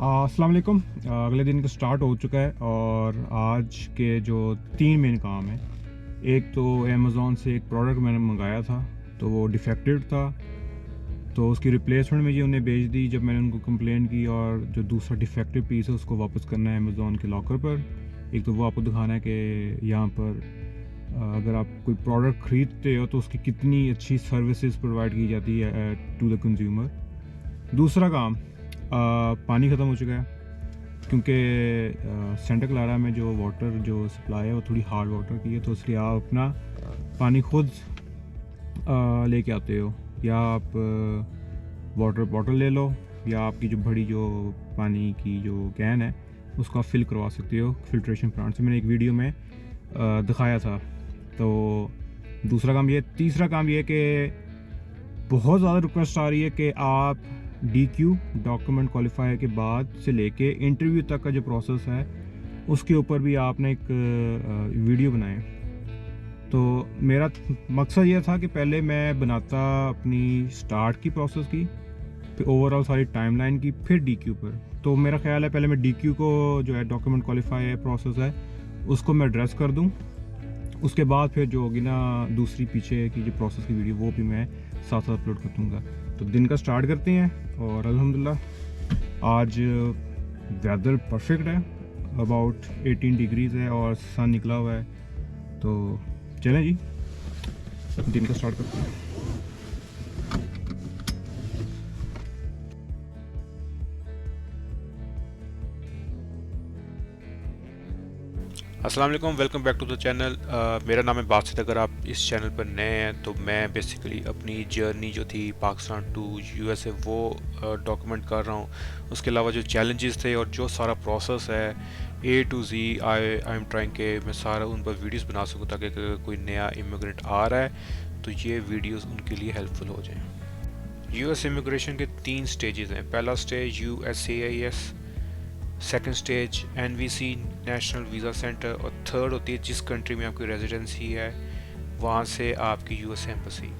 अस्सलाम वालेकुम। अगले दिन का स्टार्ट हो चुका है और आज के जो 3 मेन काम हैं, एक तो अमेज़ॉन से एक प्रोडक्ट मैंने मंगाया था तो वो डिफेक्टेड था, तो उसकी रिप्लेसमेंट मुझे उन्हें भेज दी जब मैंने उनको कंप्लेन की। और जो दूसरा डिफेक्टिव पीस है उसको वापस करना है अमेज़ॉन के लॉकर पर। एक तो वो आपको दिखाना है कि यहाँ पर अगर आप कोई प्रोडक्ट ख़रीदते हो तो उसकी कितनी अच्छी सर्विसेज प्रोवाइड की जाती है टू द कंज्यूमर। दूसरा काम, पानी ख़त्म हो चुका है क्योंकि सेंटा क्लारा में जो वाटर जो सप्लाई है वो थोड़ी हार्ड वाटर की है, तो इसलिए आप अपना पानी खुद लेके आते हो, या आप वाटर बॉटल ले लो, या आपकी जो बड़ी जो पानी की जो कैन है उसको आप फिल करवा सकते हो फिल्ट्रेशन प्लांट से। मैंने एक वीडियो में दिखाया था। तो दूसरा काम ये। तीसरा काम ये कि बहुत ज़्यादा रिक्वेस्ट आ रही है कि आप DQ डॉक्यूमेंट क्वालिफायर के बाद से लेके इंटरव्यू तक का जो प्रोसेस है उसके ऊपर भी आपने एक वीडियो बनाए। तो मेरा मकसद ये था कि पहले मैं बनाता अपनी स्टार्ट की प्रोसेस की, फिर ओवरऑल सारी टाइमलाइन की, फिर DQ पर। तो मेरा ख्याल है पहले मैं DQ को जो है डॉक्यूमेंट क्वालिफायर प्रोसेस है उसको मैं एड्रेस कर दूं, उसके बाद फिर जो होगी ना दूसरी पीछे की जो प्रोसेस की वीडियो वो भी मैं साथ साथ अपलोड कर दूँगा। तो दिन का स्टार्ट करते हैं। और अल्हम्दुलिल्लाह आज वेदर परफेक्ट है, अबाउट 18 डिग्रीज़ है और सन निकला हुआ है। तो चलें जी, दिन का स्टार्ट करते हैं। अस्सलाम वालेकुम, welcome back to the channel. मेरा नाम है बासित। अगर आप इस चैनल पर नए हैं तो मैं बेसिकली अपनी जर्नी जो थी पाकिस्तान टू USA वो डॉक्यूमेंट कर रहा हूँ। उसके अलावा जो चैलेंजेस थे और जो सारा प्रोसेस है A to Z I am trying के मैं सारा उन पर वीडियोस बना सकूँ, ताकि अगर कोई नया इमिग्रेंट आ रहा है तो ये वीडियोस उनके लिए हेल्पफुल हो जाएँ। US इमिग्रेशन के 3 स्टेजेस हैं। पहला stage USCIS, second stage NVC national visa centre, और थर्ड होती है जिस कंट्री में आपकी रेजिडेंसी है वहाँ से आपकी US एम्बेसी।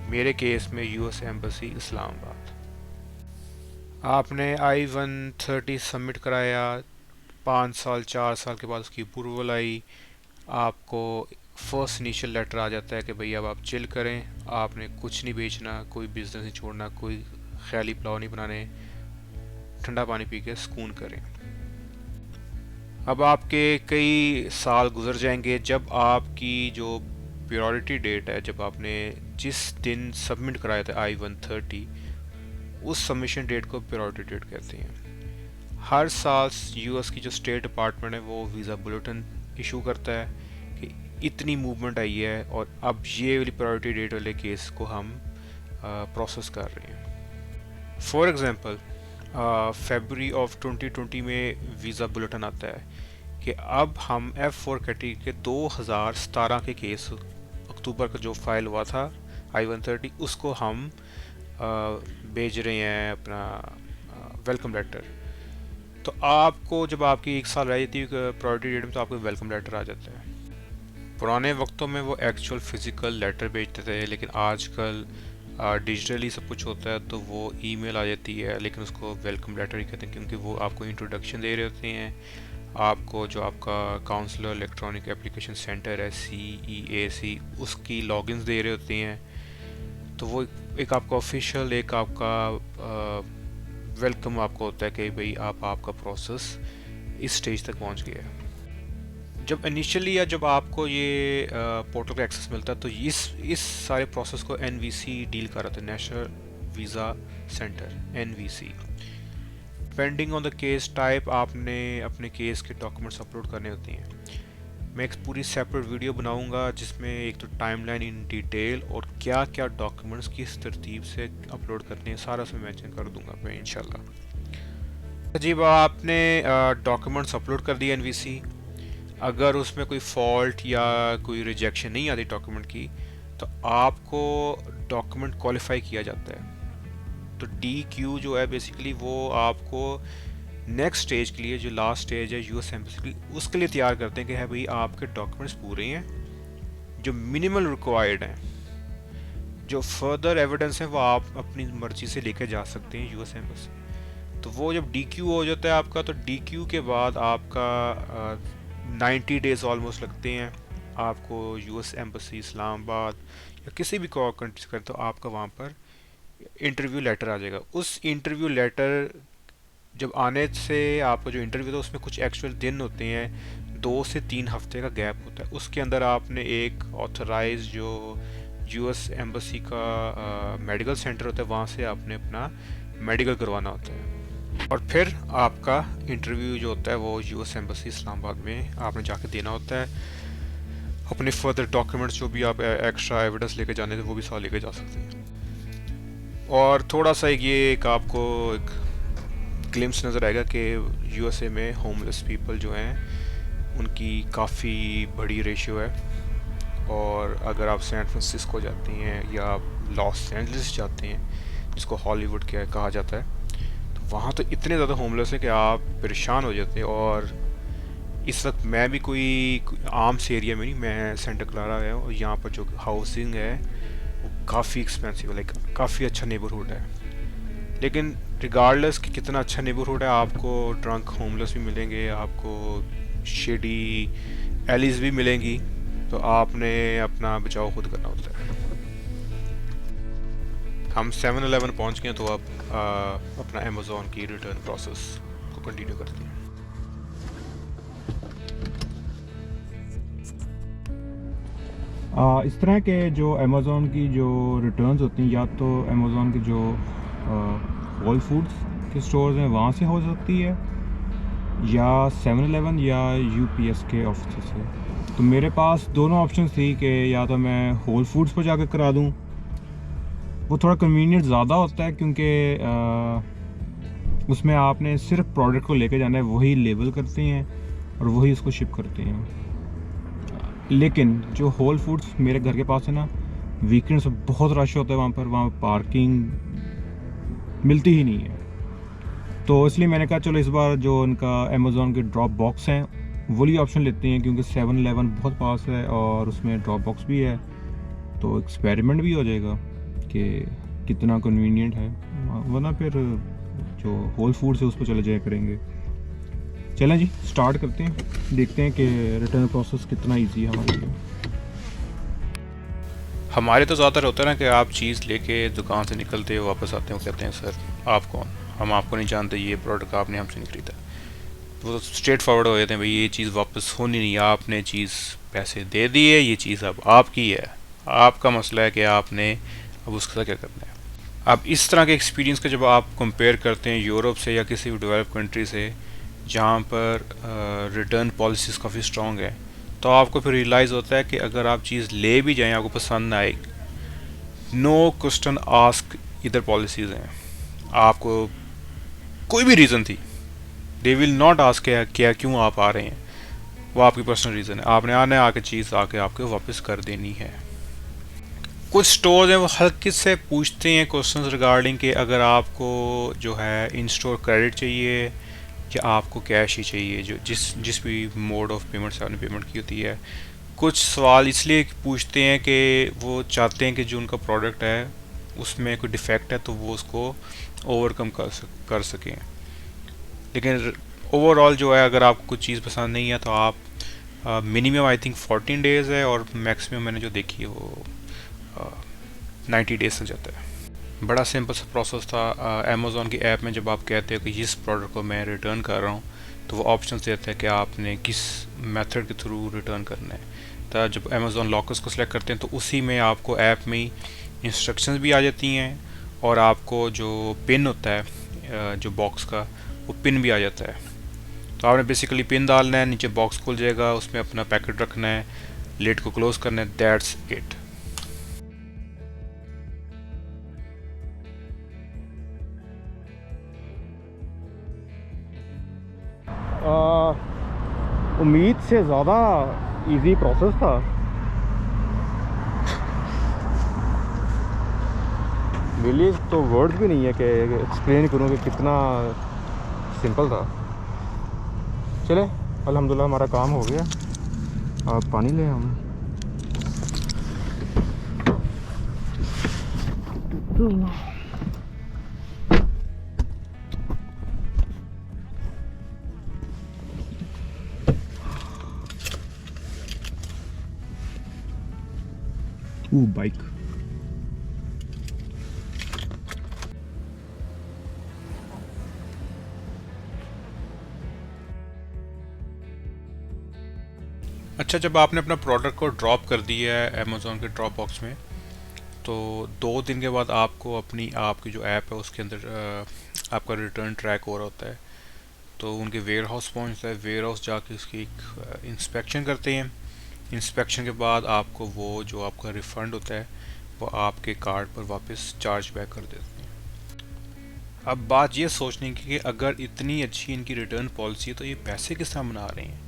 मेरे केस में US एम्बेसी इस्लामाबाद। आपने I-130 सबमिट कराया, 5 साल 4 साल के बाद उसकी अप्रूवल आई, आपको फर्स्ट इनिशियल लेटर आ जाता है कि भाई अब आप चिल करें, आपने कुछ नहीं बेचना, कोई बिजनेस नहीं छोड़ना, कोई ख्याली पुलाव नहीं बनाने, ठंडा पानी पी के सुकून करें। अब आपके कई साल गुजर जाएंगे जब आपकी जो प्रायोरिटी डेट है, जब आपने जिस दिन सबमिट कराया था I-130, उस सबमिशन डेट को प्रायोरिटी डेट कहते हैं। हर साल US की जो स्टेट डिपार्टमेंट है वो वीज़ा बुलेटिन इशू करता है कि इतनी मूवमेंट आई है और अब ये वाली प्रायोरिटी डेट वाले केस को हम प्रोसेस कर रहे हैं। फॉर एग्ज़ाम्पल फरवरी ऑफ 2020 में वीज़ा बुलेटिन आता है कि अब हम F4 कैटेगरी के 2017 के केस, अक्टूबर का जो फाइल हुआ था I-130, उसको हम भेज रहे हैं अपना वेलकम लेटर। तो आपको जब आपकी 1 साल रह जाती है प्रायोरिटी डेट में तो आपको वेलकम लेटर आ जाता है। पुराने वक्तों में वो एक्चुअल फिज़िकल लेटर भेजते थे, लेकिन आजकल डिजिटली सब कुछ होता है तो वो ईमेल आ जाती है, लेकिन उसको वेलकम लेटर ही कहते हैं क्योंकि वो आपको इंट्रोडक्शन दे रहे होते हैं। आपको जो आपका काउंसलर इलेक्ट्रॉनिक एप्लीकेशन सेंटर है CEAC, उसकी लॉगिन्स दे रहे होते हैं। तो वो एक आपका ऑफिशियल एक आपका वेलकम आपको होता है कि भाई आपका प्रोसेस इस स्टेज तक पहुंच गया है। जब इनिशियली या जब आपको ये पोर्टल का एक्सेस मिलता है तो इस सारे प्रोसेस को NVC डील कर रहा था, national visa centre NVC। Depending on the case type आपने अपने केस के डॉक्यूमेंट्स अपलोड करने होते हैं। मैं एक पूरी सेपरेट वीडियो बनाऊंगा जिसमें एक तो टाइमलाइन इन डिटेल और क्या क्या डॉक्यूमेंट्स किस तरतीब से अपलोड करने हैं सारा उसमें मेंशन कर दूंगा मैं इंशाल्लाह। जी, आपने डॉक्यूमेंट्स अपलोड कर दिए NVC। अगर उसमें कोई फॉल्ट या कोई रिजेक्शन नहीं आती डॉक्यूमेंट की तो आपको डॉक्यूमेंट क्वालिफाई किया जाता है। तो DQ जो है बेसिकली वो आपको नेक्स्ट स्टेज के लिए, जो लास्ट स्टेज है US एम्बेसी, उसके लिए तैयार करते हैं कि है भाई आपके डॉक्यूमेंट्स पूरे हैं, जो मिनिमल रिक्वायर्ड हैं, जो फर्दर एविडेंस है वो आप अपनी मर्जी से लेकर जा सकते हैं US एम्बेसी। तो वो जब DQ हो जाता है आपका, तो DQ के बाद आपका 90 डेज़ ऑलमोस्ट लगते हैं आपको US एम्बेसी इस्लामाबाद या किसी भी कंट्री कर, तो आपका वहाँ पर इंटरव्यू लेटर आ जाएगा। उस इंटरव्यू लेटर जब आने से आपका जो इंटरव्यू था उसमें कुछ एक्चुअल दिन होते हैं, 2 से 3 हफ्ते का गैप होता है। उसके अंदर आपने एक ऑथराइज जो US एम्बेसी का मेडिकल सेंटर होता है वहाँ से आपने अपना मेडिकल करवाना होता है, और फिर आपका इंटरव्यू जो होता है वो US एम्बेसी इस्लामाबाद में आपने जाके देना होता है। अपने फर्दर डॉक्यूमेंट्स जो भी आप एक्स्ट्रा एविडेंस लेके जाने थे वो भी साथ लेके जा सकते हैं। और थोड़ा सा ये एक आपको एक ग्लिम्स नज़र आएगा कि USA में होमलेस पीपल जो हैं उनकी काफ़ी बड़ी रेशियो है। और अगर आप सैन फ्रांसिस्को जाते हैं या आप लॉस एंजलिस जाते हैं जिसको हॉलीवुड कहा जाता है, तो वहाँ तो इतने ज़्यादा होमलेस हैं कि आप परेशान हो जाते हैं। और इस वक्त मैं भी कोई आम से एरिया में नहीं, मैं सेंटा क्लारा है और यहाँ पर जो हाउसिंग है वो काफ़ी एक्सपेंसिव है, लाइक काफ़ी अच्छा नेबरहुड है। लेकिन रिगार्डलेस कि कितना अच्छा नेबरहुड है, आपको ड्रंक होमलेस भी मिलेंगे, आपको शेडी एलीज भी मिलेंगी, तो आपने अपना बचाव खुद करना होता है। हम 7-Eleven पहुँच गए, तो अब अपना अमेज़ॉन की रिटर्न प्रोसेस को कंटिन्यू करते हैं। इस तरह के जो अमेज़ॉन की जो रिटर्न्स होती हैं, या तो अमेज़ॉन के जो होल फूड्स के स्टोर्स हैं वहाँ से हो सकती है, या 7-Eleven या UPS के ऑफिस से। तो मेरे पास दोनों ऑप्शन थी कि या तो मैं होल फूड्स पर जाकर करा दूँ, वो थोड़ा कन्वीनियंट ज़्यादा होता है क्योंकि उसमें आपने सिर्फ प्रोडक्ट को लेके जाना है, वही लेबल करते हैं और वही उसको शिप करते हैं। लेकिन जो होल फूड्स मेरे घर के पास है ना, वीकेंड्स में बहुत रश होता है वहाँ पार्किंग मिलती ही नहीं है। तो इसलिए मैंने कहा चलो इस बार जो उनका अमेज़ॉन के ड्रॉप बॉक्स हैं वही ऑप्शन लेते हैं, क्योंकि 7-Eleven बहुत पास है और उसमें ड्रॉप बॉक्स भी है, तो एक्सपेरिमेंट भी हो जाएगा कि कितना कन्वीनियंट है। वरना फिर जो होल फूड्स है उस पर चले जाया करेंगे। चलें जी, स्टार्ट करते हैं, देखते हैं कि रिटर्न प्रोसेस कितना इजी है हमारे लिए। हमारे तो ज़्यादातर होता है ना कि आप चीज़ लेके दुकान से निकलते हो, वापस आते हो, कहते हैं सर आप कौन, हम आपको नहीं जानते, ये प्रोडक्ट आपने हमसे नहीं खरीदा। तो वो स्ट्रेट फॉरवर्ड हो जाते हैं, भाई ये चीज़ वापस होनी नहीं, आपने चीज़ पैसे दे दिए, ये चीज़ अब आपकी है, आपका मसला है कि आपने अब उसके साथ क्या करना है। अब इस तरह के एक्सपीरियंस का जब आप कंपेयर करते हैं यूरोप से या किसी भी डेवलप कंट्री से जहाँ पर रिटर्न पॉलिसीज़ काफ़ी स्ट्रॉन्ग है, तो आपको फिर रियलाइज़ होता है कि अगर आप चीज़ ले भी जाएँ, आपको पसंद ना आए, नो क्वेश्चन आस्क इधर पॉलिसीज़ हैं। आपको कोई भी रीज़न थी, दे विल नॉट आस्क क्या क्यों आप आ रहे हैं, वो आपकी पर्सनल रीज़न है, आपने आने आके चीज़ आके आपको वापस कर देनी है। कुछ स्टोर्स हैं वो हल्के से पूछते हैं क्वेश्चंस रिगार्डिंग कि अगर आपको जो है इन स्टोर क्रेडिट चाहिए या आपको कैश ही चाहिए, जो जिस भी मोड ऑफ पेमेंट से आपने पेमेंट की होती है। कुछ सवाल इसलिए पूछते हैं कि वो चाहते हैं कि जो उनका प्रोडक्ट है उसमें कोई डिफेक्ट है तो वो उसको ओवरकम कर सकें। लेकिन ओवरऑल जो है, अगर आपको कुछ चीज़ पसंद नहीं है तो आप मिनिमम आई थिंक 14 डेज़ है और मैक्सिमम मैंने जो देखी है वो 90 डेज़ तक जाता है। बड़ा सिंपल सा प्रोसेस था। अमेज़ॉन की ऐप में जब आप कहते हो कि जिस प्रोडक्ट को मैं रिटर्न कर रहा हूँ, तो वो ऑप्शन देता है कि आपने किस मेथड के थ्रू रिटर्न करना है। तो जब अमेज़ॉन लॉकर्स को सिलेक्ट करते हैं तो उसी में आपको ऐप में ही इंस्ट्रक्शंस भी आ जाती हैं और आपको जो पिन होता है जो बॉक्स का, वो पिन भी आ जाता है। तो आपने बेसिकली पिन डालना है, नीचे बॉक्स खुल जाएगा, उसमें अपना पैकेट रखना है, लिड को क्लोज करना है, दैट्स इट। उम्मीद से ज़्यादा इजी प्रोसेस था। मेरे लिए तो वर्ड्स भी नहीं है कि एक्सप्लेन करूँ कि कितना सिंपल था। चले, अल्हम्दुलिल्लाह हमारा काम हो गया। अब पानी ले हम। बाइक। अच्छा, जब आपने अपना प्रोडक्ट को ड्रॉप कर दिया है अमेज़ॉन के ड्रॉप बॉक्स में, तो 2 दिन के बाद आपको अपनी आपकी जो ऐप है उसके अंदर आपका रिटर्न ट्रैक हो रहा होता है। तो उनके वेयर हाउस पहुँचता है, वेयर हाउस जाके उसकी एक इंस्पेक्शन करते हैं। इंस्पेक्शन के बाद आपको वो जो आपका रिफ़ंड होता है वो आपके कार्ड पर वापस चार्ज बैक कर देते हैं। अब बात ये सोचने की कि अगर इतनी अच्छी इनकी रिटर्न पॉलिसी है तो ये पैसे किस तरह बना रहे हैं।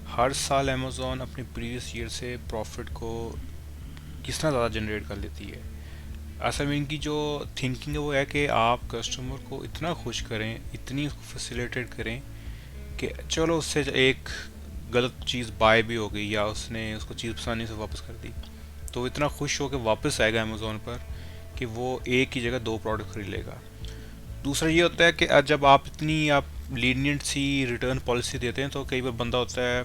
हर साल अमेज़ॉन अपने प्रीवियस ईयर से प्रॉफिट को किस तरह ज़्यादा जनरेट कर लेती है। असल में इनकी जो थिंकिंग है वो है कि आप कस्टमर को इतना खुश करें, इतनी फैसिलिटेट करें कि चलो उससे एक गलत चीज़ बाय भी हो गई या उसने उसको चीज़ आसानी से वापस कर दी, तो वो इतना खुश हो के वापस आएगा अमेज़ोन पर कि वो एक की जगह 2 प्रोडक्ट खरीद लेगा। दूसरा ये होता है कि जब आप इतनी आप लीनियंट सी रिटर्न पॉलिसी देते हैं तो कई बार बंदा होता है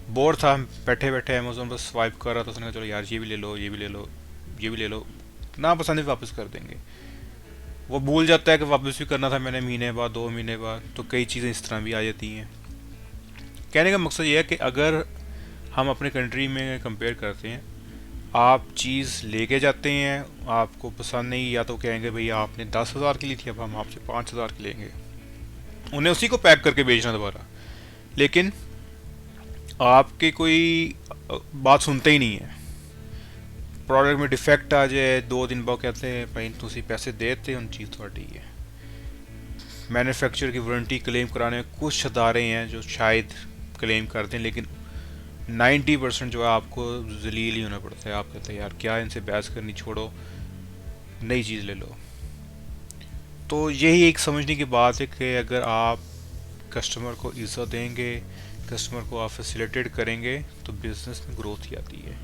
बोर था, बैठे बैठे अमेज़ोन पर स्वाइप कर रहा था, उसने कहा चलो यार ये भी ले लो, ये भी ले लो, ये भी ले लो, ना पसंद है वापस कर देंगे। वो भूल जाता है कि वापस भी करना था मैंने महीने बाद, 2 महीने बाद, तो कई चीज़ें इस तरह भी आ जाती हैं। कहने का मकसद ये है कि अगर हम अपने कंट्री में कंपेयर करते हैं, आप चीज़ लेके जाते हैं, आपको पसंद नहीं, या तो कहेंगे भैया आपने 10,000 की ली थी, अब हम आपसे 5,000 की लेंगे, उन्हें उसी को पैक करके बेचना दोबारा। लेकिन आपके कोई बात सुनते ही नहीं है। प्रोडक्ट में डिफेक्ट आ जाए, 2 दिन बाद कहते हैं भाई तुसी पैसे देते हो, चीज़ थोड़ी है। मैन्युफैक्चर की वारंटी क्लेम कराने में कुछ अदारे हैं जो शायद क्लेम करते हैं, लेकिन 90% जो है आपको जलील ही होना पड़ता है। आप कहते हैं यार क्या इनसे बहस करनी, छोड़ो नई चीज़ ले लो। तो यही एक समझने की बात है कि अगर आप कस्टमर को इज़्ज़त देंगे, कस्टमर को आप फैसिलिटेट करेंगे, तो बिज़नेस में ग्रोथ ही आती है।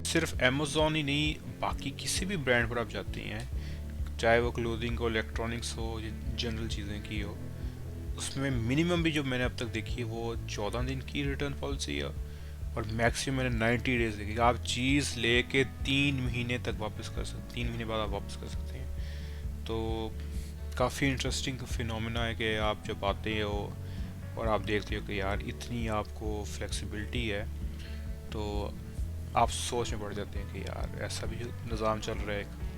सिर्फ अमेज़ॉन ही नहीं, बाकी किसी भी ब्रांड पर आप जाते हैं, चाहे वो क्लोथिंग हो, इलेक्ट्रॉनिक्स हो या जनरल चीज़ें की हो, उसमें मिनिमम भी जो मैंने अब तक देखी है वो 14 दिन की रिटर्न पॉलिसी है, और मैक्सिमम मैंने 90 डेज देखी। आप चीज़ लेके 3 महीने तक वापस कर सकते, 3 महीने बाद आप वापस कर सकते हैं। तो काफ़ी इंटरेस्टिंग फिनोमेना है कि आप जब आते हो और आप देखते हो कि यार इतनी आपको फ्लेक्सिबिलिटी है, तो आप सोच में पड़ जाते हैं कि यार ऐसा भी निज़ाम चल रहा है।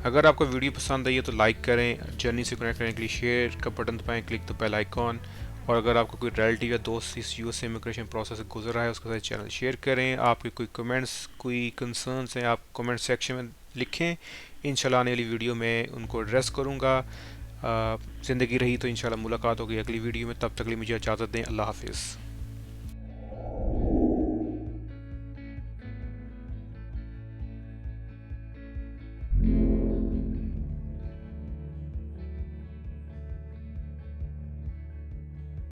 अगर आपको वीडियो पसंद आई है तो लाइक करें, जर्नी से कनेक्ट करने के लिए शेयर का बटन दबाएं, क्लिक द बेल आइकॉन, और अगर आपको कोई रिलेटिव या दोस्त इस यूएस इमिग्रेशन प्रोसेस से गुजर रहा है उसके साथ चैनल शेयर करें। आपके कोई कमेंट्स, कोई कंसर्न्स हैं, आप कमेंट सेक्शन में लिखें, इंशाल्लाह आने वाली वीडियो में उनको एड्रेस करूँगा। ज़िंदगी रही तो इंशाल्लाह मुलाकात होगी अगली वीडियो में, तब तक के लिए मुझे इजाज़त दें। अल्लाह हाफिज़।